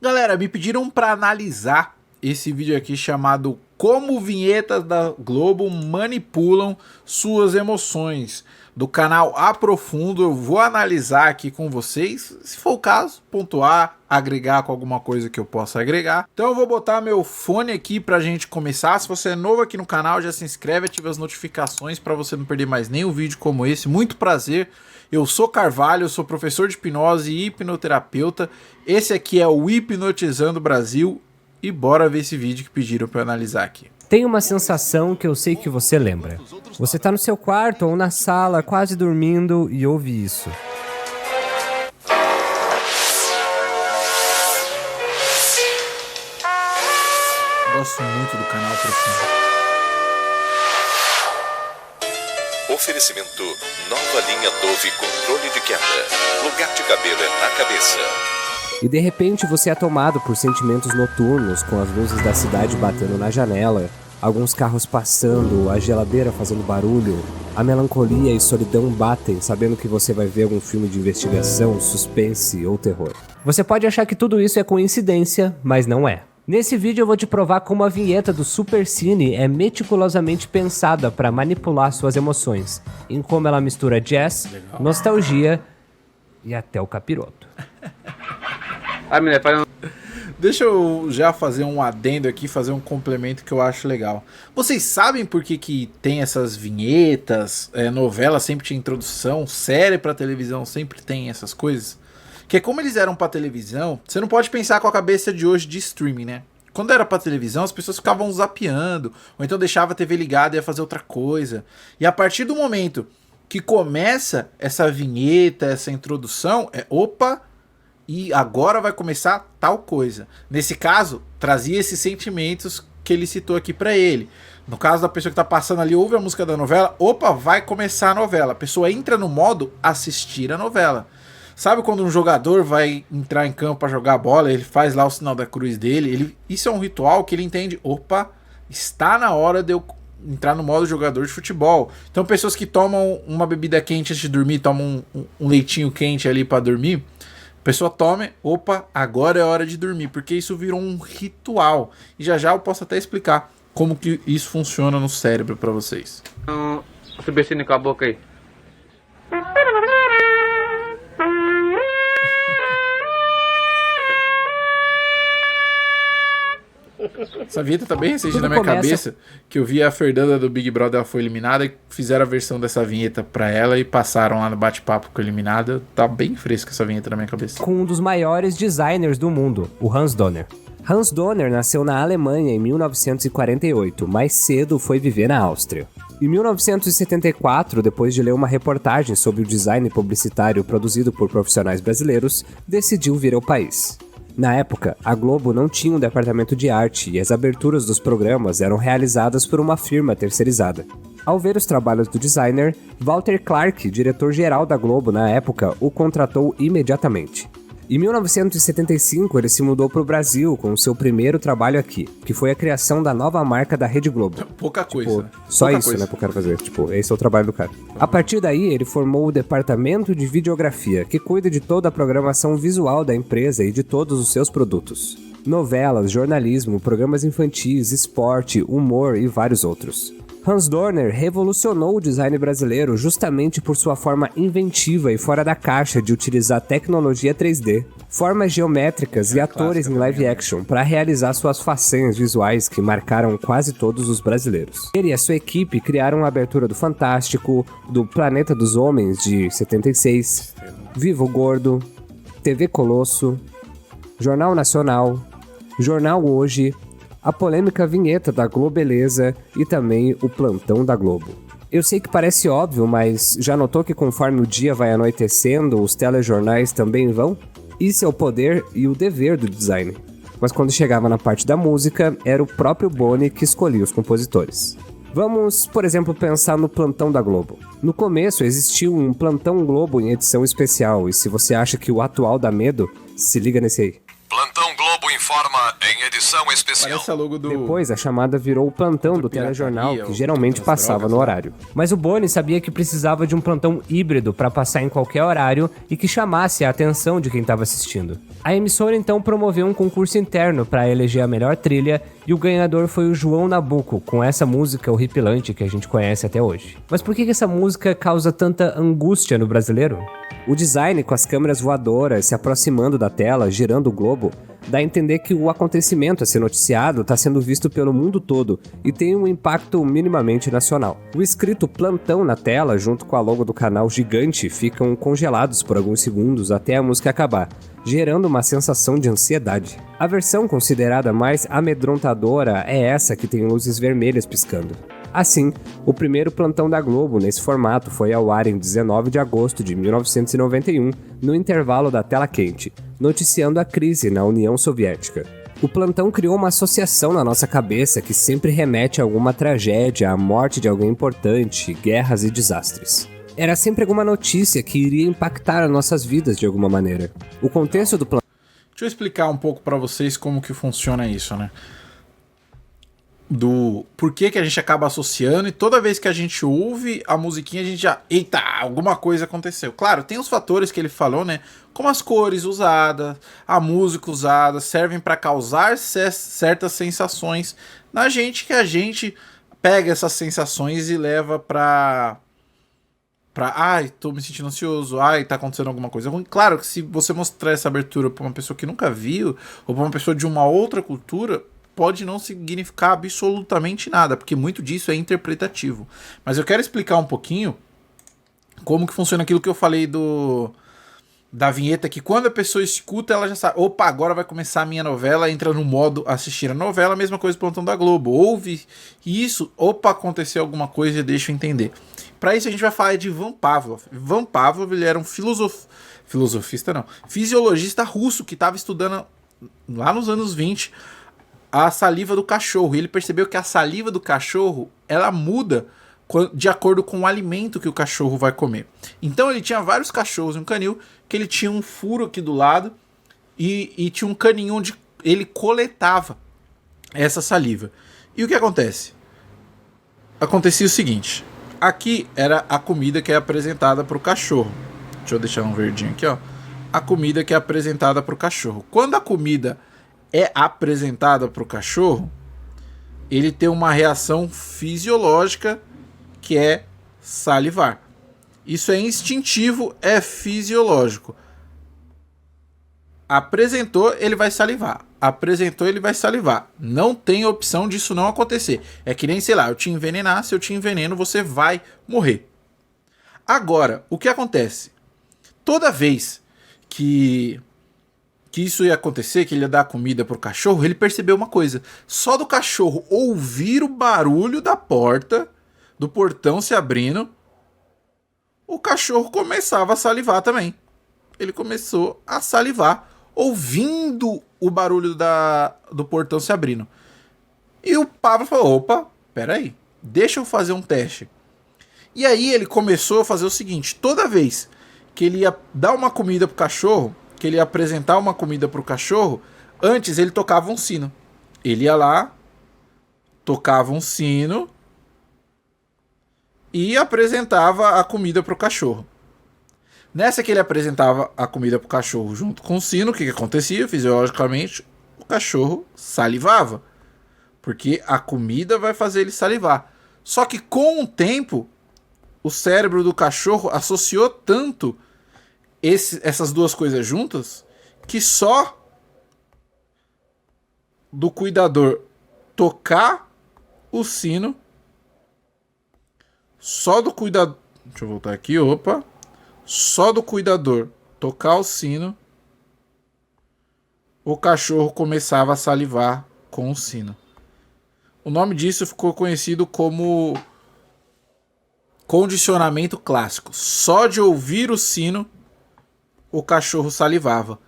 Galera, me pediram para analisar esse vídeo aqui chamado Como Vinhetas da Globo Manipulam Suas Emoções, do canal Aprofundo. Eu vou analisar aqui com vocês, se for o caso, pontuar, agregar com alguma coisa que eu possa agregar. Então eu vou botar meu fone aqui pra gente começar. Se você é novo aqui no canal, já se inscreve, ativa as notificações para você não perder mais nenhum vídeo como esse. Muito prazer, eu sou Carvalho, eu sou professor de hipnose e hipnoterapeuta. Esse aqui é o Hipnotizando Brasil e bora ver esse vídeo que pediram para eu analisar aqui. Tem uma sensação que eu sei que você lembra. Você tá no seu quarto ou na sala, quase dormindo, e ouve isso. Gosto muito do canal Aprofundo. Oferecimento Nova Linha Dove Controle de Queda. Lugar de cabelo é na cabeça. E de repente você é tomado por sentimentos noturnos, com as luzes da cidade batendo na janela, alguns carros passando, a geladeira fazendo barulho, a melancolia e solidão batem, sabendo que você vai ver algum filme de investigação, suspense ou terror. Você pode achar que tudo isso é coincidência, mas não é. Nesse vídeo eu vou te provar como a vinheta do Supercine é meticulosamente pensada para manipular suas emoções, em como ela mistura jazz, nostalgia e até o capiroto. Deixa eu já fazer um adendo aqui, fazer um complemento que eu acho legal. Vocês sabem por que tem essas vinhetas, novela sempre tinha introdução, série pra televisão sempre tem essas coisas? Que é como eles eram pra televisão, você não pode pensar com a cabeça de hoje de streaming, né? Quando era pra televisão, as pessoas ficavam zapeando, ou então deixava a TV ligada e ia fazer outra coisa. E a partir do momento que começa essa vinheta, essa introdução, opa, e agora vai começar tal coisa. Nesse caso, trazia esses sentimentos que ele citou aqui pra ele. No caso da pessoa que tá passando ali, ouve a música da novela, opa, vai começar a novela. A pessoa entra no modo assistir a novela. Sabe quando um jogador vai entrar em campo para jogar bola, ele faz lá o sinal da cruz dele, isso é um ritual que ele entende, opa, está na hora de eu entrar no modo jogador de futebol. Então pessoas que tomam uma bebida quente antes de dormir, tomam um leitinho quente ali para dormir, a pessoa tome, opa, agora é hora de dormir, porque isso virou um ritual. E já já eu posso até explicar como que isso funciona no cérebro para vocês. Supercine com a boca aí. Essa vinheta tá bem recente na minha cabeça, que eu vi a Fernanda do Big Brother, ela foi eliminada, e fizeram a versão dessa vinheta pra ela e passaram lá no bate-papo com a eliminada. Tá bem fresca essa vinheta na minha cabeça. Com um dos maiores designers do mundo, o Hans Donner. Hans Donner nasceu na Alemanha em 1948, mais cedo foi viver na Áustria. Em 1974, depois de ler uma reportagem sobre o design publicitário produzido por profissionais brasileiros, decidiu vir ao país. Na época, a Globo não tinha um departamento de arte e as aberturas dos programas eram realizadas por uma firma terceirizada. Ao ver os trabalhos do designer, Walter Clark, diretor-geral da Globo na época, o contratou imediatamente. Em 1975, ele se mudou para o Brasil com o seu primeiro trabalho aqui, que foi a criação da nova marca da Rede Globo. Pouca coisa. Só pouca isso, coisa, né, pro cara fazer. Esse é o trabalho do cara. A partir daí, ele formou o departamento de videografia, que cuida de toda a programação visual da empresa e de todos os seus produtos. Novelas, jornalismo, programas infantis, esporte, humor e vários outros. Hans Donner revolucionou o design brasileiro justamente por sua forma inventiva e fora da caixa de utilizar tecnologia 3D, formas geométricas e atores em live action para realizar suas façanhas visuais que marcaram quase todos os brasileiros. Ele e a sua equipe criaram a abertura do Fantástico, do Planeta dos Homens de 76, Vivo Gordo, TV Colosso, Jornal Nacional, Jornal Hoje, a polêmica vinheta da Globeleza e também o Plantão da Globo. Eu sei que parece óbvio, mas já notou que conforme o dia vai anoitecendo, os telejornais também vão? Isso é o poder e o dever do design. Mas quando chegava na parte da música, era o próprio Boni que escolhia os compositores. Vamos, por exemplo, pensar no Plantão da Globo. No começo existiu um Plantão Globo em edição especial, e se você acha que o atual dá medo, se liga nesse aí. Plantão Globo informa em edição especial. Parece a logo do... Depois, a chamada virou o plantão do telejornal, que geralmente passava no horário. Mas o Boni sabia que precisava de um plantão híbrido para passar em qualquer horário e que chamasse a atenção de quem estava assistindo. A emissora então promoveu um concurso interno para eleger a melhor trilha e o ganhador foi o João Nabuco, com essa música horripilante que a gente conhece até hoje. Mas por que essa música causa tanta angústia no brasileiro? O design com as câmeras voadoras se aproximando da tela, girando o globo, dá a entender que o acontecimento a ser noticiado está sendo visto pelo mundo todo e tem um impacto minimamente nacional. O escrito plantão na tela, junto com a logo do canal gigante, ficam congelados por alguns segundos até a música acabar, gerando uma sensação de ansiedade. A versão considerada mais amedrontadora é essa que tem luzes vermelhas piscando. Assim, o primeiro plantão da Globo nesse formato foi ao ar em 19 de agosto de 1991, no intervalo da tela quente, noticiando a crise na União Soviética. O plantão criou uma associação na nossa cabeça que sempre remete a alguma tragédia, a morte de alguém importante, guerras e desastres. Era sempre alguma notícia que iria impactar as nossas vidas de alguma maneira. O contexto do plantão... Deixa eu explicar um pouco pra vocês como que funciona isso, né? Do porquê que a gente acaba associando, e toda vez que a gente ouve a musiquinha a gente já, eita, alguma coisa aconteceu. Claro, tem os fatores que ele falou, né, como as cores usadas, a música usada, servem para causar certas sensações na gente, que a gente pega essas sensações e leva pra ai, tô me sentindo ansioso, ai, tá acontecendo alguma coisa ruim. Claro que se você mostrar essa abertura pra uma pessoa que nunca viu, ou pra uma pessoa de uma outra cultura, pode não significar absolutamente nada, porque muito disso é interpretativo. Mas eu quero explicar um pouquinho como que funciona aquilo que eu falei da vinheta, que quando a pessoa escuta, ela já sabe, opa, agora vai começar a minha novela, entra no modo assistir a novela, mesma coisa do Plantão da Globo. Ouve isso, opa, aconteceu alguma coisa, deixa eu entender. Para isso a gente vai falar de Ivan Pavlov. Ivan Pavlov, ele era um fisiologista russo que estava estudando lá nos anos 20 a saliva do cachorro. E ele percebeu que a saliva do cachorro, ela muda de acordo com o alimento que o cachorro vai comer. Então ele tinha vários cachorros em um canil, que ele tinha um furo aqui do lado e tinha um caninho onde ele coletava essa saliva. E o que acontece? Acontecia o seguinte: aqui era a comida que é apresentada para o cachorro. Deixa eu deixar um verdinho aqui, ó. A comida que é apresentada para o cachorro. Quando a comida é apresentada para o cachorro, ele tem uma reação fisiológica que é salivar. Isso é instintivo, é fisiológico. Apresentou, ele vai salivar. Apresentou, ele vai salivar. Não tem opção disso não acontecer. É que nem, sei lá, eu te envenenar, se eu te enveneno, você vai morrer. Agora, o que acontece? Toda vez que isso ia acontecer, que ele ia dar comida pro cachorro, ele percebeu uma coisa: só do cachorro ouvir o barulho da porta, do portão se abrindo, o cachorro começava a salivar também. Ele começou a salivar, ouvindo o barulho do portão se abrindo. E o Pablo falou: opa, peraí, deixa eu fazer um teste. E aí ele começou a fazer o seguinte: toda vez que ele ia dar uma comida pro cachorro, que ele ia apresentar uma comida pro cachorro, antes ele tocava um sino. Ele ia lá, tocava um sino e apresentava a comida pro cachorro. Nessa que ele apresentava a comida pro cachorro junto com o sino, o que acontecia? Fisiologicamente, o cachorro salivava, porque a comida vai fazer ele salivar. Só que com o tempo, o cérebro do cachorro associou tanto essas duas coisas juntas, que só do cuidador tocar o sino, só do cuidador, deixa eu voltar aqui, opa, só do cuidador tocar o sino, o cachorro começava a salivar com o sino. O nome disso ficou conhecido como condicionamento clássico. Só de ouvir o sino, o cachorro salivava.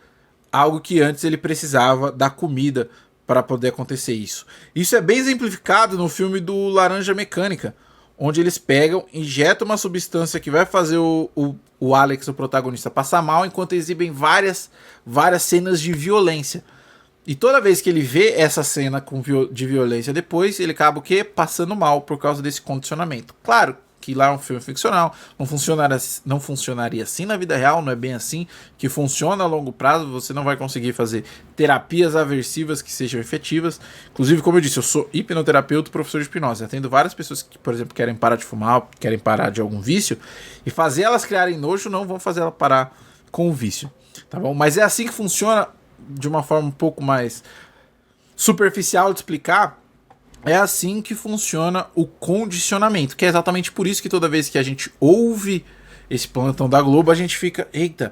Algo que antes ele precisava da comida para poder acontecer isso. Isso é bem exemplificado no filme do Laranja Mecânica, onde eles pegam, injetam uma substância que vai fazer o Alex, o protagonista, passar mal, enquanto exibem várias cenas de violência. E toda vez que ele vê essa cena de violência depois, ele acaba o quê? Passando mal por causa desse condicionamento. Claro que lá é um filme ficcional, não funcionaria assim na vida real, não é bem assim que funciona a longo prazo, você não vai conseguir fazer terapias aversivas que sejam efetivas. Inclusive, como eu disse, eu sou hipnoterapeuta, professor de hipnose, atendo várias pessoas que, por exemplo, querem parar de fumar, querem parar de algum vício, e fazer elas criarem nojo não vão fazer ela parar com o vício, tá bom? Mas é assim que funciona, de uma forma um pouco mais superficial de explicar. É assim que funciona o condicionamento, que é exatamente por isso que toda vez que a gente ouve esse plantão da Globo, a gente fica, eita,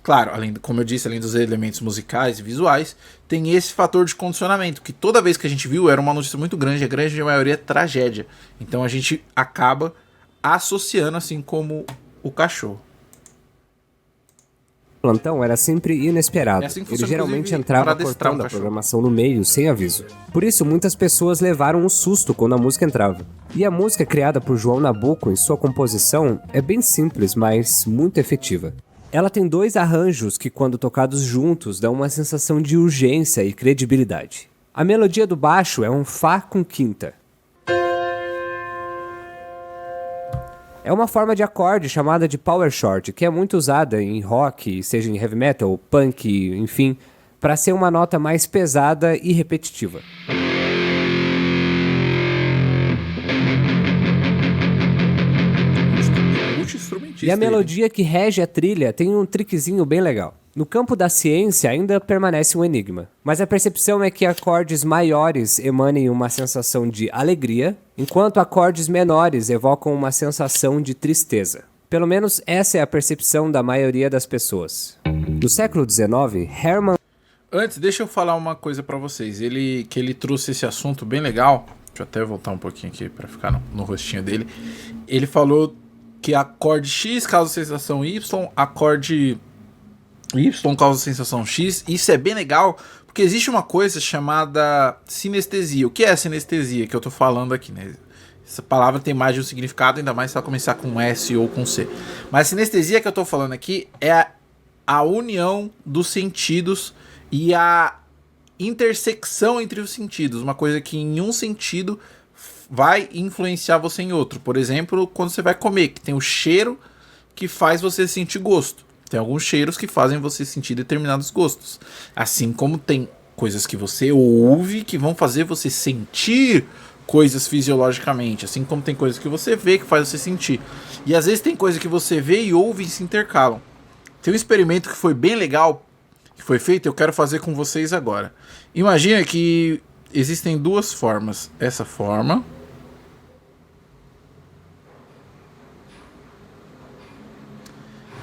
claro, como eu disse, além dos elementos musicais e visuais, tem esse fator de condicionamento, que toda vez que a gente viu era uma notícia muito grande, a grande maioria é tragédia. Então a gente acaba associando, assim como o cachorro. O plantão era sempre inesperado. Assim Ele geralmente entrava para adestrar cortando um a programação no meio, sem aviso. Por isso, muitas pessoas levaram um susto quando a música entrava. E a música criada por João Nabuco em sua composição é bem simples, mas muito efetiva. Ela tem 2 arranjos que, quando tocados juntos, dão uma sensação de urgência e credibilidade. A melodia do baixo é um Fá com quinta. É uma forma de acorde chamada de power chord, que é muito usada em rock, seja em heavy metal, punk, enfim, para ser uma nota mais pesada e repetitiva. E a melodia que rege a trilha tem um trickzinho bem legal. No campo da ciência ainda permanece um enigma, mas a percepção é que acordes maiores emanem uma sensação de alegria, enquanto acordes menores evocam uma sensação de tristeza. Pelo menos essa é a percepção da maioria das pessoas. No século XIX, Hermann... Antes, deixa eu falar uma coisa pra vocês. Ele trouxe esse assunto bem legal. Deixa eu até voltar um pouquinho aqui pra ficar no rostinho dele. Ele falou que acorde X causa sensação Y, acorde Y causa sensação X. Isso é bem legal, porque existe uma coisa chamada sinestesia. O que é sinestesia que eu tô falando aqui, né? Essa palavra tem mais de um significado, ainda mais se ela começar com S ou com C. Mas a sinestesia que eu tô falando aqui é a união dos sentidos e a intersecção entre os sentidos. Uma coisa que em um sentido vai influenciar você em outro. Por exemplo, quando você vai comer, que tem o cheiro que faz você sentir gosto. Tem alguns cheiros que fazem você sentir determinados gostos. Assim como tem coisas que você ouve que vão fazer você sentir coisas fisiologicamente. Assim como tem coisas que você vê que faz você sentir. E às vezes tem coisa que você vê e ouve e se intercalam. Tem um experimento que foi bem legal, que foi feito, eu quero fazer com vocês agora. Imagina que existem 2 formas. Essa forma...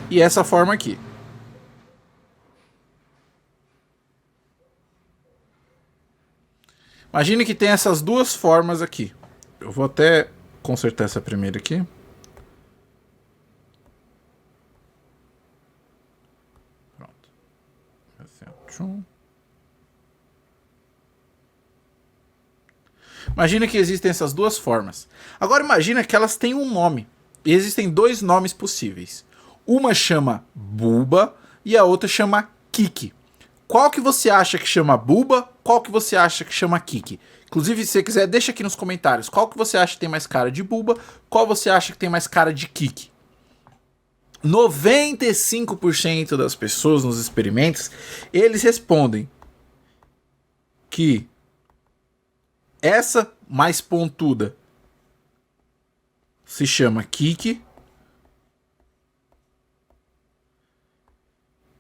e essa forma aqui. Imagine que tem essas 2 formas aqui. Eu vou até consertar essa primeira aqui. Pronto. Imagina que existem essas 2 formas. Agora imagina que elas têm um nome. E existem 2 nomes possíveis. Uma chama Buba e a outra chama Kiki. Qual que você acha que chama Buba? Qual que você acha que chama Kiki? Inclusive, se você quiser, deixa aqui nos comentários. Qual que você acha que tem mais cara de Buba? Qual você acha que tem mais cara de Kiki? 95% das pessoas nos experimentos, eles respondem que essa mais pontuda se chama Kiki,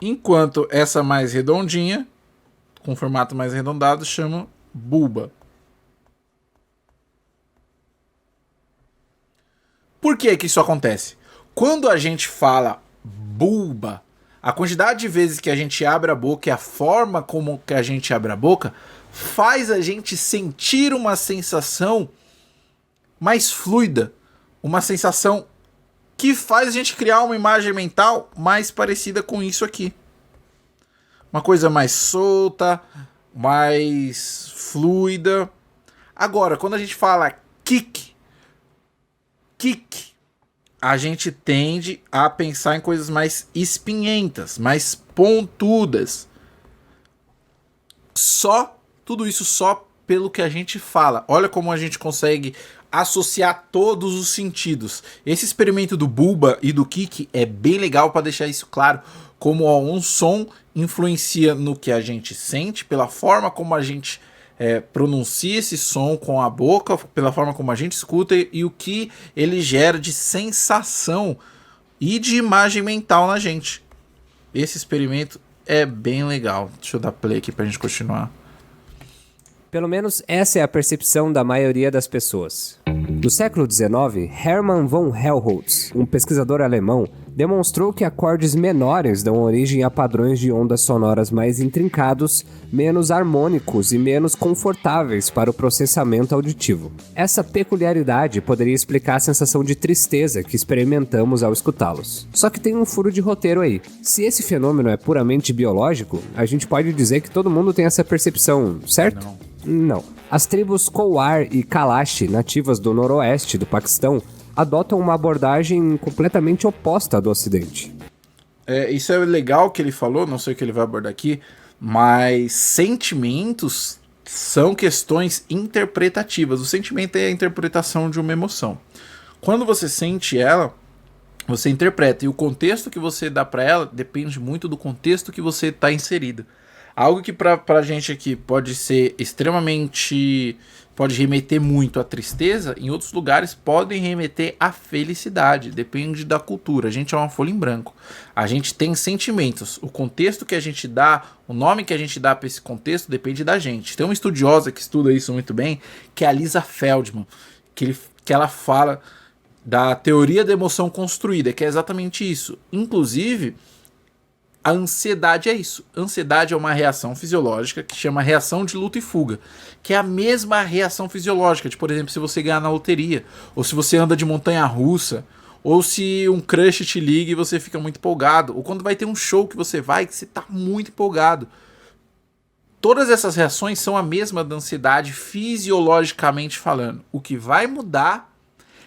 enquanto essa mais redondinha, com formato mais arredondado, chama Buba. Por que que isso acontece? Quando a gente fala Buba, a quantidade de vezes que a gente abre a boca e a forma como que a gente abre a boca faz a gente sentir uma sensação mais fluida, uma sensação que faz a gente criar uma imagem mental mais parecida com isso aqui. Uma coisa mais solta, mais fluida. Agora, quando a gente fala kick, a gente tende a pensar em coisas mais espinhentas, mais pontudas. Tudo isso só pelo que a gente fala. Olha como a gente consegue associar todos os sentidos. Esse experimento do Bulba e do Kiki é bem legal para deixar isso claro, como um som influencia no que a gente sente, pela forma como a gente pronuncia esse som com a boca, pela forma como a gente escuta e o que ele gera de sensação e de imagem mental na gente. Esse experimento é bem legal. Deixa eu dar play aqui pra gente continuar. Pelo menos essa é a percepção da maioria das pessoas. No século XIX, Hermann von Helmholtz, um pesquisador alemão, demonstrou que acordes menores dão origem a padrões de ondas sonoras mais intrincados, menos harmônicos e menos confortáveis para o processamento auditivo. Essa peculiaridade poderia explicar a sensação de tristeza que experimentamos ao escutá-los. Só que tem um furo de roteiro aí. Se esse fenômeno é puramente biológico, a gente pode dizer que todo mundo tem essa percepção, certo? Não. As tribos Kowar e Kalash, nativas do noroeste do Paquistão, adotam uma abordagem completamente oposta à do Ocidente. Isso é legal que ele falou, não sei o que ele vai abordar aqui, mas sentimentos são questões interpretativas. O sentimento é a interpretação de uma emoção. Quando você sente ela, você interpreta, e o contexto que você dá para ela depende muito do contexto que você está inserido. Algo que pra gente aqui pode ser extremamente... pode remeter muito à tristeza, em outros lugares podem remeter à felicidade, depende da cultura. A gente é uma folha em branco. A gente tem sentimentos. O contexto que a gente dá, o nome que a gente dá para esse contexto depende da gente. Tem uma estudiosa que estuda isso muito bem, que é a Lisa Feldman, que ela fala da teoria da emoção construída, que é exatamente isso. Inclusive... a ansiedade é isso. A ansiedade é uma reação fisiológica que chama reação de luta e fuga, que é a mesma reação fisiológica de, por exemplo, se você ganhar na loteria, ou se você anda de montanha-russa, ou se um crush te liga e você fica muito empolgado, ou quando vai ter um show que você vai que você está muito empolgado. Todas essas reações são a mesma da ansiedade fisiologicamente falando. O que vai mudar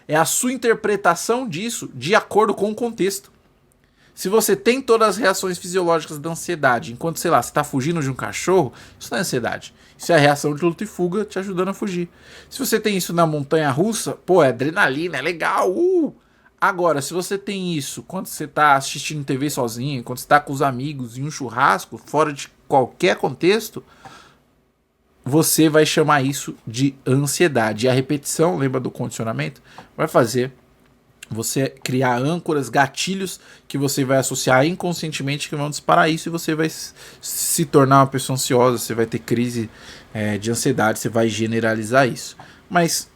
é a sua interpretação disso de acordo com o contexto. Se você tem todas as reações fisiológicas da ansiedade, enquanto, sei lá, você está fugindo de um cachorro, isso não é ansiedade. Isso é a reação de luta e fuga te ajudando a fugir. Se você tem isso na montanha-russa, pô, é adrenalina, é legal. Agora, se você tem isso quando você está assistindo TV sozinho, quando você está com os amigos em um churrasco, fora de qualquer contexto, você vai chamar isso de ansiedade. E a repetição, lembra do condicionamento, vai fazer você criar âncoras, gatilhos que você vai associar inconscientemente que vão disparar isso e você vai se tornar uma pessoa ansiosa, você vai ter crise de ansiedade, você vai generalizar isso. Mas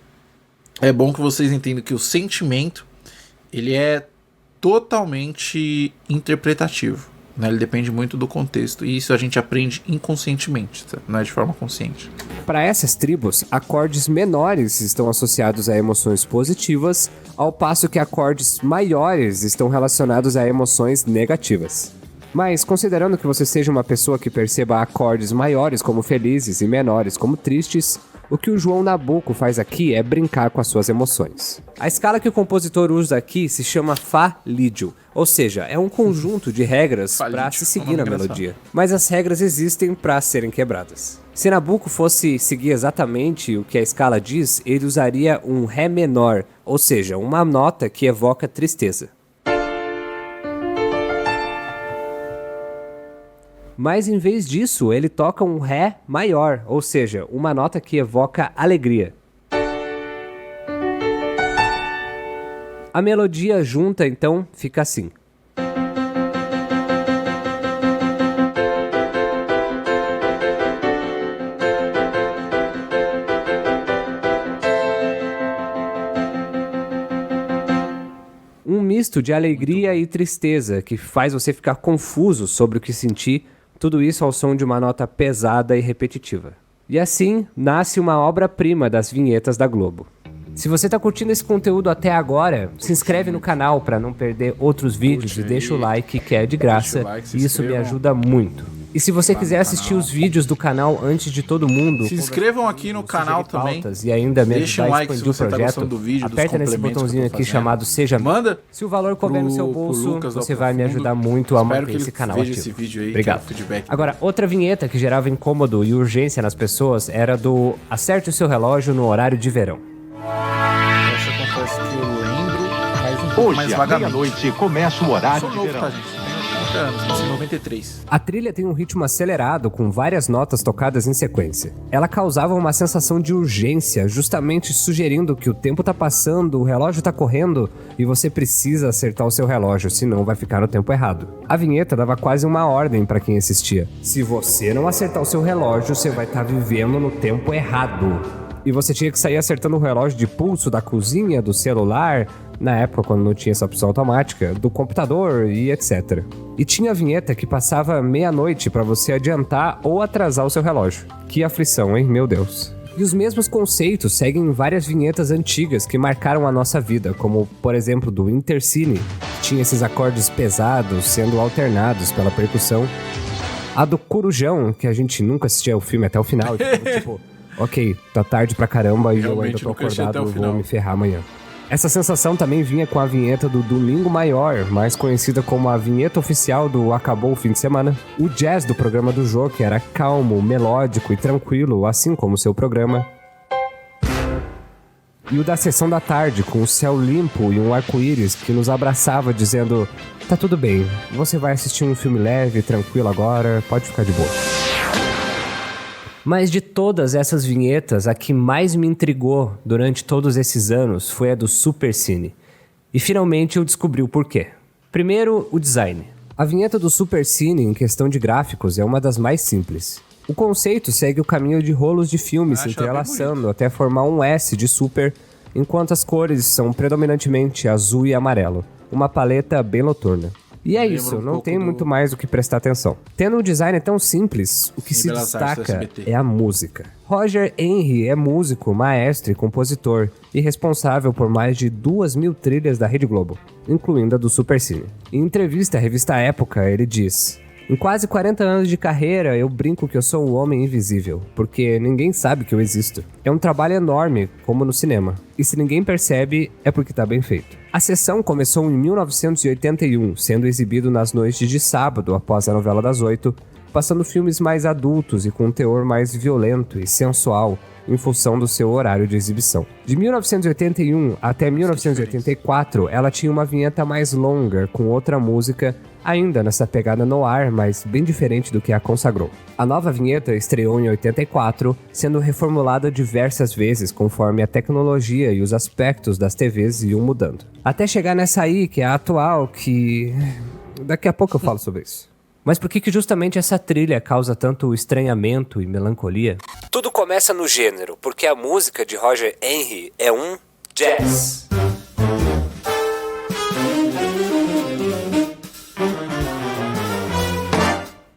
é bom que vocês entendam que o sentimento ele é totalmente interpretativo, né? Ele depende muito do contexto e isso a gente aprende inconscientemente, tá? Não é de forma consciente. Para essas tribos, acordes menores estão associados a emoções positivas, ao passo que acordes maiores estão relacionados a emoções negativas. Mas, considerando que você seja uma pessoa que perceba acordes maiores como felizes e menores como tristes, o que o João Nabuco faz aqui é brincar com as suas emoções. A escala que o compositor usa aqui se chama Fá lídio, ou seja, é um conjunto de regras para se seguir na melodia. Mas as regras existem para serem quebradas. Se Nabuco fosse seguir exatamente o que a escala diz, ele usaria um Ré menor, ou seja, uma nota que evoca tristeza. Mas em vez disso, ele toca um Ré maior, ou seja, uma nota que evoca alegria. A melodia junta, então, fica assim. Um misto de alegria e tristeza que faz você ficar confuso sobre o que sentir, tudo isso ao som de uma nota pesada e repetitiva. E assim, nasce uma obra-prima das vinhetas da Globo. Se você está curtindo esse conteúdo até agora, se inscreve no canal para não perder outros vídeos e deixa o like que é de graça, e isso me ajuda muito. E se você quiser assistir os vídeos do canal antes de todo mundo, se inscrevam aqui no canal também. E ainda me deixa um like se você tá gostando do vídeo, aperta nesse botãozinho aqui chamado Seja Manda. Se o valor couber no seu bolso, você vai me ajudar muito a manter esse canal ativo. Esse vídeo aí, obrigado. Agora, outra vinheta que gerava incômodo e urgência nas pessoas era do Acerte o seu relógio no horário de verão. Essa eu confesso que eu lembro, mas um pouco mais vagamente. Hoje, à meia-noite, começa o horário de verão. Tá, gente? Anos, nasci em 93. A trilha tem um ritmo acelerado com várias notas tocadas em sequência. Ela causava uma sensação de urgência, justamente sugerindo que o tempo tá passando, o relógio tá correndo e você precisa acertar o seu relógio, senão vai ficar no tempo errado. A vinheta dava quase uma ordem para quem assistia. Se você não acertar o seu relógio, você vai estar vivendo no tempo errado. E você tinha que sair acertando o relógio de pulso da cozinha, do celular, na época quando não tinha essa opção automática, do computador e etc. E tinha a vinheta que passava meia-noite para você adiantar ou atrasar o seu relógio. Que aflição, hein? Meu Deus. E os mesmos conceitos seguem em várias vinhetas antigas que marcaram a nossa vida, como, por exemplo, do Intercine, que tinha esses acordes pesados sendo alternados pela percussão. A do Corujão, que a gente nunca assistia o filme até o final, tipo... Ok, tá tarde pra caramba e eu ainda tô acordado, vou me ferrar amanhã. Essa sensação também vinha com a vinheta do Domingo Maior, mais conhecida como a vinheta oficial do Acabou o Fim de Semana. O jazz do programa do Jô, que era calmo, melódico e tranquilo, assim como o seu programa. E o da Sessão da Tarde, com o céu limpo e um arco-íris que nos abraçava dizendo: tá tudo bem, você vai assistir um filme leve, tranquilo agora, pode ficar de boa. Mas de todas essas vinhetas, a que mais me intrigou durante todos esses anos foi a do Supercine. E finalmente eu descobri o porquê. Primeiro, o design. A vinheta do Supercine, em questão de gráficos, é uma das mais simples. O conceito segue o caminho de rolos de filmes se entrelaçando até formar um S de super, enquanto as cores são predominantemente azul e amarelo. Uma paleta bem noturna. E é isso, não tem muito mais o que prestar atenção. Tendo um design tão simples, o que se destaca é a música. Roger Henry é músico, maestro e compositor, e responsável por mais de 2.000 trilhas da Rede Globo, incluindo a do Supercine. Em entrevista à revista Época, ele diz: em quase 40 anos de carreira, eu brinco que eu sou um homem invisível, porque ninguém sabe que eu existo. É um trabalho enorme, como no cinema. E se ninguém percebe, é porque tá bem feito. A sessão começou em 1981, sendo exibido nas noites de sábado, após a novela das 8, passando filmes mais adultos e com um teor mais violento e sensual, em função do seu horário de exibição. De 1981 até 1984, ela tinha uma vinheta mais longa, com outra música, ainda nessa pegada no ar, mas bem diferente do que a consagrou. A nova vinheta estreou em 84, sendo reformulada diversas vezes conforme a tecnologia e os aspectos das TVs iam mudando. Até chegar nessa aí, que é a atual, que... daqui a pouco eu falo sobre isso. Mas por que justamente essa trilha causa tanto estranhamento e melancolia? Tudo começa no gênero, porque a música de Roger Henry é um jazz.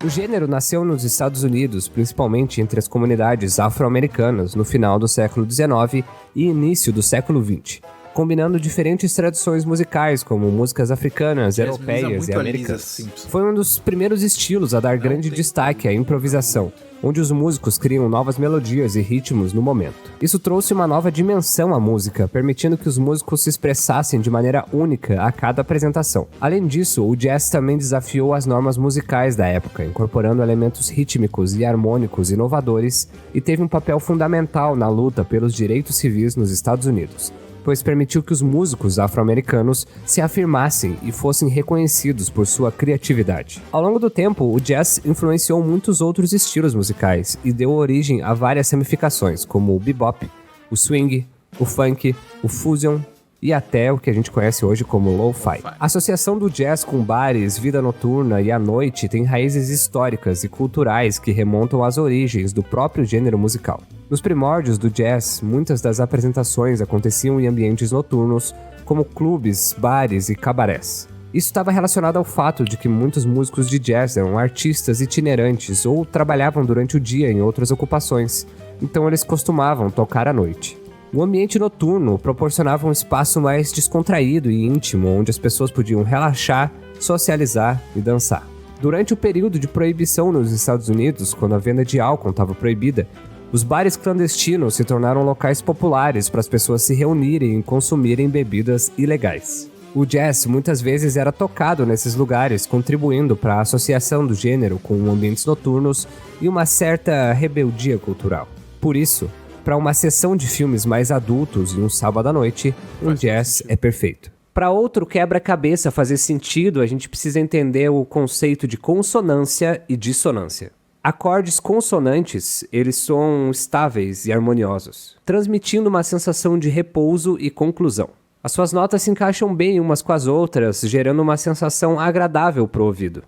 O gênero nasceu nos Estados Unidos, principalmente entre as comunidades afro-americanas, no final do século XIX e início do século XX. Combinando diferentes tradições musicais, como músicas africanas, europeias e americanas. Foi um dos primeiros estilos a dar grande destaque à improvisação, onde os músicos criam novas melodias e ritmos no momento. Isso trouxe uma nova dimensão à música, permitindo que os músicos se expressassem de maneira única a cada apresentação. Além disso, o jazz também desafiou as normas musicais da época, incorporando elementos rítmicos e harmônicos inovadores, e teve um papel fundamental na luta pelos direitos civis nos Estados Unidos, pois permitiu que os músicos afro-americanos se afirmassem e fossem reconhecidos por sua criatividade. Ao longo do tempo, o jazz influenciou muitos outros estilos musicais e deu origem a várias ramificações, como o bebop, o swing, o funk, o fusion e até o que a gente conhece hoje como lo-fi. A associação do jazz com bares, vida noturna e a noite tem raízes históricas e culturais que remontam às origens do próprio gênero musical. Nos primórdios do jazz, muitas das apresentações aconteciam em ambientes noturnos, como clubes, bares e cabarés. Isso estava relacionado ao fato de que muitos músicos de jazz eram artistas itinerantes ou trabalhavam durante o dia em outras ocupações, então eles costumavam tocar à noite. O ambiente noturno proporcionava um espaço mais descontraído e íntimo, onde as pessoas podiam relaxar, socializar e dançar. Durante o período de proibição nos Estados Unidos, quando a venda de álcool estava proibida, os bares clandestinos se tornaram locais populares para as pessoas se reunirem e consumirem bebidas ilegais. O jazz muitas vezes era tocado nesses lugares, contribuindo para a associação do gênero com ambientes noturnos e uma certa rebeldia cultural. Por isso, para uma sessão de filmes mais adultos e um sábado à noite, um jazz é perfeito. Para outro quebra-cabeça fazer sentido, a gente precisa entender o conceito de consonância e dissonância. Acordes consonantes, eles são estáveis e harmoniosos, transmitindo uma sensação de repouso e conclusão. As suas notas se encaixam bem umas com as outras, gerando uma sensação agradável para o ouvido.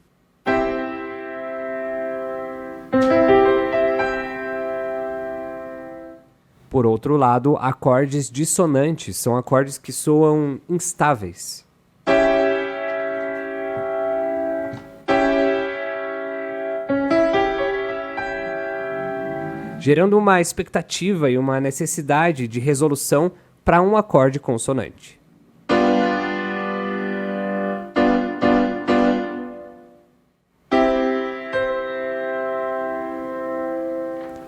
Por outro lado, acordes dissonantes são acordes que soam instáveis. Gerando uma expectativa e uma necessidade de resolução para um acorde consonante.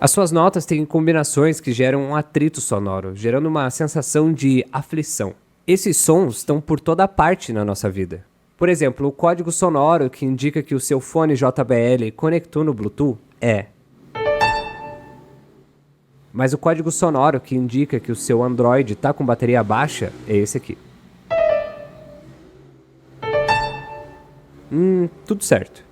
As suas notas têm combinações que geram um atrito sonoro, gerando uma sensação de aflição. Esses sons estão por toda parte na nossa vida. Por exemplo, o código sonoro que indica que o seu fone JBL conectou no Bluetooth é. Mas o código sonoro que indica que o seu Android está com bateria baixa é esse aqui. Tudo certo.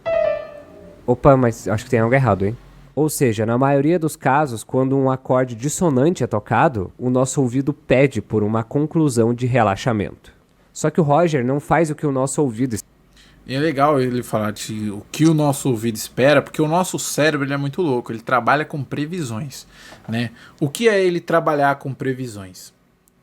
Opa, mas acho que tem algo errado, hein? Ou seja, na maioria dos casos, quando um acorde dissonante é tocado, o nosso ouvido pede por uma conclusão de relaxamento. Só que o Roger não faz o que o nosso ouvido... E é legal ele falar de o que o nosso ouvido espera, porque o nosso cérebro ele é muito louco, ele trabalha com previsões, né? O que é ele trabalhar com previsões?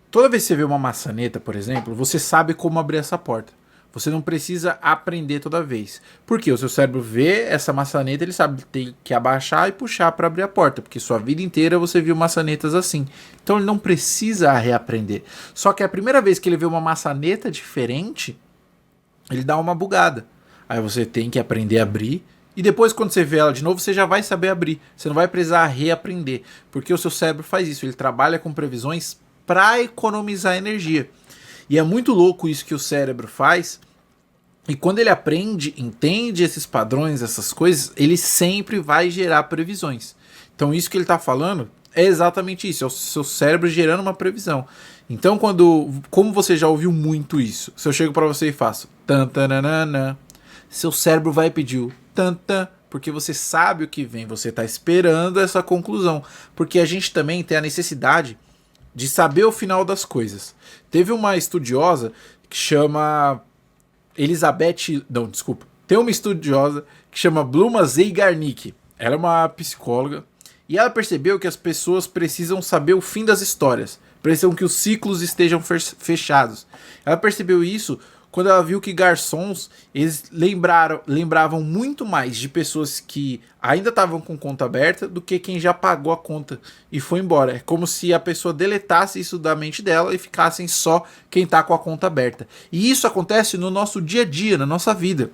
Toda vez que você vê uma maçaneta, por exemplo, você sabe como abrir essa porta. Você não precisa aprender toda vez. Porque o seu cérebro vê essa maçaneta, ele sabe que tem que abaixar e puxar para abrir a porta, porque sua vida inteira você viu maçanetas assim. Então ele não precisa reaprender. Só que a primeira vez que ele vê uma maçaneta diferente, ele dá uma bugada. Aí você tem que aprender a abrir. E depois, quando você vê ela de novo, você já vai saber abrir. Você não vai precisar reaprender. Porque o seu cérebro faz isso. Ele trabalha com previsões para economizar energia. E é muito louco isso que o cérebro faz. E quando ele aprende, entende esses padrões, essas coisas, ele sempre vai gerar previsões. Então isso que ele está falando é exatamente isso. É o seu cérebro gerando uma previsão. Então como você já ouviu muito isso, se eu chego para você e faço tantanana, seu cérebro vai pedir o tantan, porque você sabe o que vem, você está esperando essa conclusão. Porque a gente também tem a necessidade de saber o final das coisas. Teve uma estudiosa que chama tem uma estudiosa que chama Bluma Zeigarnik. Ela é uma psicóloga e ela percebeu que as pessoas precisam saber o fim das histórias, precisam que os ciclos estejam fechados. Ela percebeu isso quando ela viu que garçons, eles lembravam muito mais de pessoas que ainda estavam com conta aberta do que quem já pagou a conta e foi embora. É como se a pessoa deletasse isso da mente dela e ficassem só quem está com a conta aberta. E isso acontece no nosso dia a dia, na nossa vida.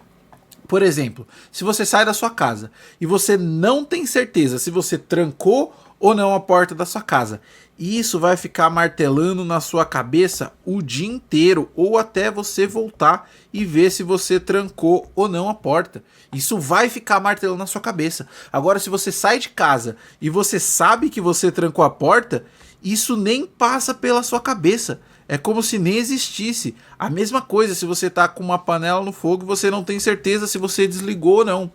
Por exemplo, se você sai da sua casa e você não tem certeza se você trancou ou não a porta da sua casa, e isso vai ficar martelando na sua cabeça o dia inteiro, ou até você voltar e ver se você trancou ou não a porta. Isso vai ficar martelando na sua cabeça. Agora, se você sai de casa e você sabe que você trancou a porta, isso nem passa pela sua cabeça. É como se nem existisse. A mesma coisa se você está com uma panela no fogo e você não tem certeza se você desligou ou não.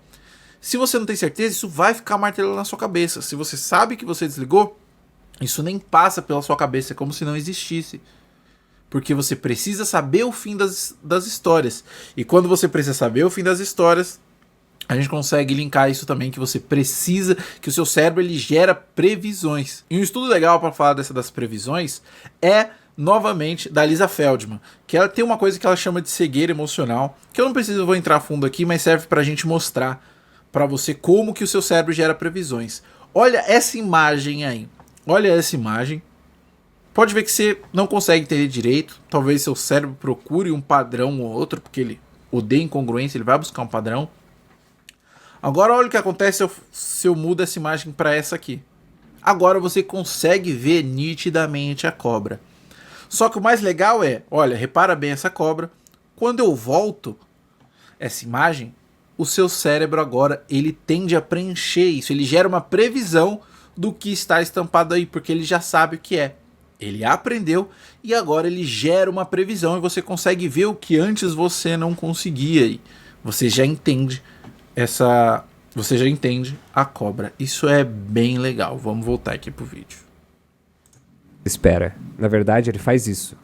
Se você não tem certeza, isso vai ficar martelando na sua cabeça. Se você sabe que você desligou, isso nem passa pela sua cabeça, é como se não existisse. Porque você precisa saber o fim das histórias. E quando você precisa saber o fim das histórias, a gente consegue linkar isso também, que você precisa, que o seu cérebro ele gera previsões. E um estudo legal para falar das previsões é, novamente, da Lisa Feldman, que ela tem uma coisa que ela chama de cegueira emocional, que eu não vou entrar fundo aqui, mas serve para a gente mostrar para você como que o seu cérebro gera previsões. Olha essa imagem aí. Olha essa imagem. Pode ver que você não consegue entender direito. Talvez seu cérebro procure um padrão ou outro, porque ele odeia incongruência, ele vai buscar um padrão. Agora olha o que acontece se eu mudo essa imagem para essa aqui. Agora você consegue ver nitidamente a cobra. Só que o mais legal é, olha, repara bem essa cobra. Quando eu volto essa imagem, o seu cérebro agora, ele tende a preencher isso. Ele gera uma previsão do que está estampado aí, porque ele já sabe o que é. Ele aprendeu e agora ele gera uma previsão e você consegue ver o que antes você não conseguia. E você já entende você já entende a cobra. Isso é bem legal. Vamos voltar aqui pro vídeo. Espera, na verdade ele faz isso.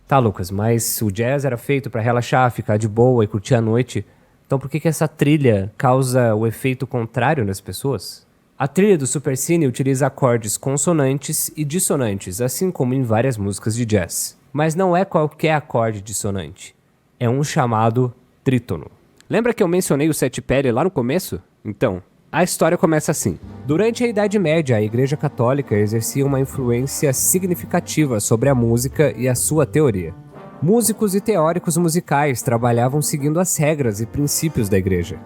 Tá, Lucas, mas o jazz era feito pra relaxar, ficar de boa e curtir a noite. Então por que essa trilha causa o efeito contrário nas pessoas? A trilha do Supercine utiliza acordes consonantes e dissonantes, assim como em várias músicas de jazz. Mas não é qualquer acorde dissonante. É um chamado trítono. Lembra que eu mencionei o Sete Pele lá no começo? Então, a história começa assim. Durante a Idade Média, a Igreja Católica exercia uma influência significativa sobre a música e a sua teoria. Músicos e teóricos musicais trabalhavam seguindo as regras e princípios da igreja.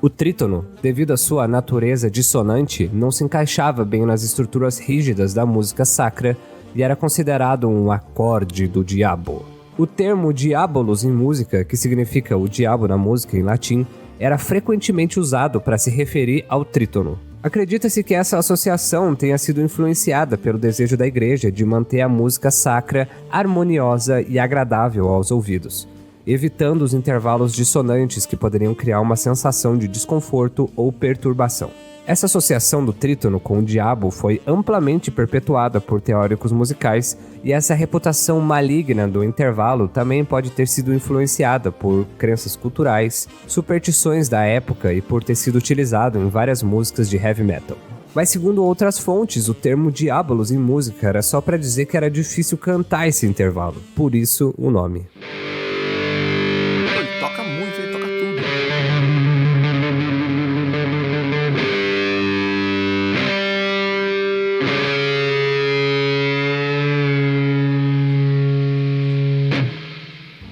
O trítono, devido à sua natureza dissonante, não se encaixava bem nas estruturas rígidas da música sacra e era considerado um acorde do diabo. O termo diabolus em música, que significa o diabo na música em latim, era frequentemente usado para se referir ao trítono. Acredita-se que essa associação tenha sido influenciada pelo desejo da igreja de manter a música sacra harmoniosa e agradável aos ouvidos, evitando os intervalos dissonantes que poderiam criar uma sensação de desconforto ou perturbação. Essa associação do trítono com o diabo foi amplamente perpetuada por teóricos musicais e essa reputação maligna do intervalo também pode ter sido influenciada por crenças culturais, superstições da época e por ter sido utilizado em várias músicas de heavy metal. Mas segundo outras fontes, o termo diabolos em música era só para dizer que era difícil cantar esse intervalo, por isso o nome. Ele toca muito, ele toca tudo.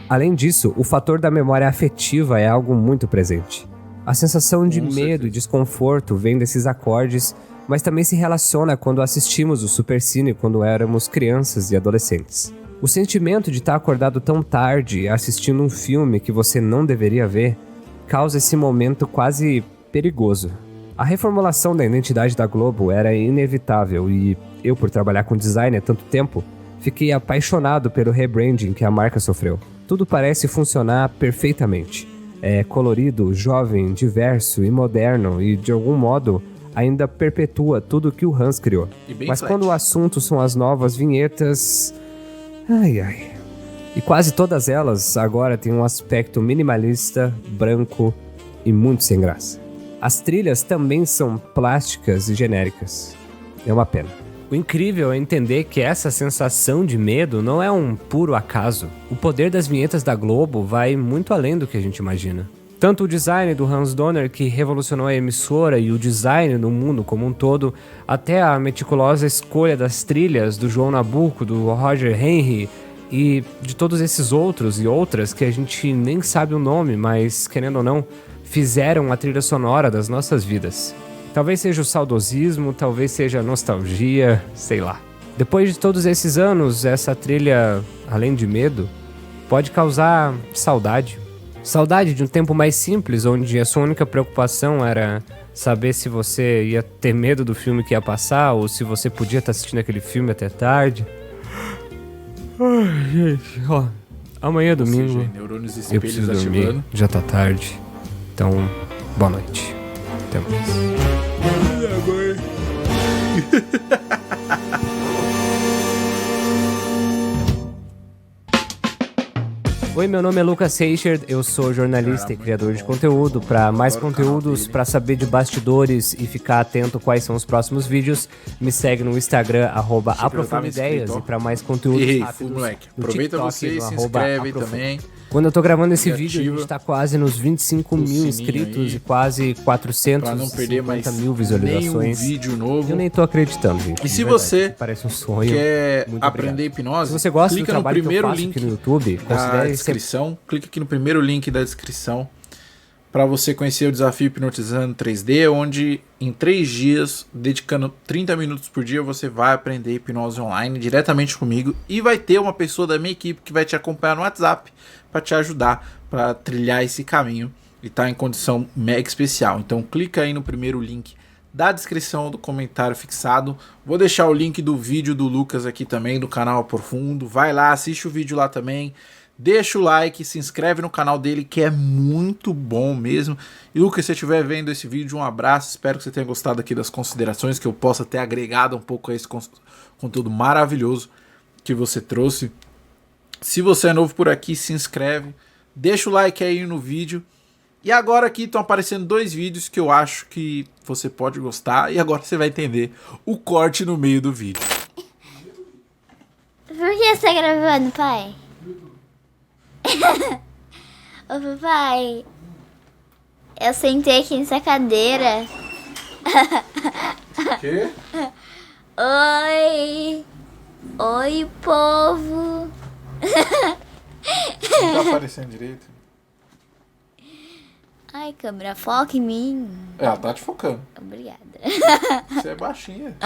Além disso, o fator da memória afetiva é algo muito presente. A sensação de medo e desconforto vem desses acordes, mas também se relaciona quando assistimos o Supercine quando éramos crianças e adolescentes. O sentimento de estar acordado tão tarde assistindo um filme que você não deveria ver causa esse momento quase perigoso. A reformulação da identidade da Globo era inevitável e eu, por trabalhar com design há tanto tempo, fiquei apaixonado pelo rebranding que a marca sofreu. Tudo parece funcionar perfeitamente. É colorido, jovem, diverso e moderno e, de algum modo, ainda perpetua tudo que o Hans criou. Mas quando o assunto são as novas vinhetas... Ai. E quase todas elas agora têm um aspecto minimalista, branco e muito sem graça. As trilhas também são plásticas e genéricas. É uma pena. O incrível é entender que essa sensação de medo não é um puro acaso. O poder das vinhetas da Globo vai muito além do que a gente imagina. Tanto o design do Hans Donner, que revolucionou a emissora e o design no mundo como um todo, até a meticulosa escolha das trilhas do João Nabuco, do Roger Henry e de todos esses outros e outras que a gente nem sabe o nome, mas, querendo ou não, fizeram a trilha sonora das nossas vidas. Talvez seja o saudosismo, talvez seja a nostalgia, sei lá. Depois de todos esses anos, essa trilha, além de medo, pode causar saudade. Saudade de um tempo mais simples, onde a sua única preocupação era saber se você ia ter medo do filme que ia passar, ou se você podia estar assistindo aquele filme até tarde. Ai, gente, ó, amanhã é domingo, neurônios e eu preciso dormir, ativando. já tá tarde, então, boa noite. Até mais. Oi, meu nome é Lucas Seixert, eu sou jornalista e criador de conteúdo. Para mais conteúdos, para saber de bastidores e ficar atento quais são os próximos vídeos, me segue no Instagram, @aprofundideias. E para mais conteúdos rápidos, moleque. no Aproveita TikTok, você e no se inscreve @aprofundo. também. Quando eu tô gravando esse E vídeo, a ativa gente tá quase nos 25 mil sininho inscritos aí, e quase Pra 450 não perder mais mil nenhum visualizações. vídeo novo. Eu nem tô acreditando, gente. E de se verdade. você Parece um sonho. quer Muito aprender obrigado. hipnose, Se você gosta do clica no trabalho que eu primeiro faço link aqui no YouTube, da considere ser descrição. Clica aqui no primeiro link da descrição para você conhecer o desafio Hipnotizando 3D, onde em 3 dias, dedicando 30 minutos por dia, você vai aprender hipnose online diretamente comigo e vai ter uma pessoa da minha equipe que vai te acompanhar no WhatsApp para te ajudar para trilhar esse caminho e tá em condição mega especial. Então clica aí no primeiro link da descrição do comentário fixado. Vou deixar o link do vídeo do Lucas aqui também, do canal Aprofundo. Vai lá, assiste o vídeo lá também. Deixa o like, se inscreve no canal dele, que é muito bom mesmo. E Lucas, se você estiver vendo esse vídeo, um abraço. Espero que você tenha gostado aqui das considerações, que eu possa ter agregado um pouco a esse conteúdo maravilhoso que você trouxe. Se você é novo por aqui, se inscreve. Deixa o like aí no vídeo. E agora aqui estão aparecendo 2 vídeos que eu acho que você pode gostar. E agora você vai entender o corte no meio do vídeo. Por que você tá gravando, pai? Ô, papai, eu sentei aqui nessa cadeira. Quê? Oi! Oi, povo! Não tá aparecendo direito. Ai, câmera, foca em mim. Ela tá te focando. Obrigada. Você é baixinha.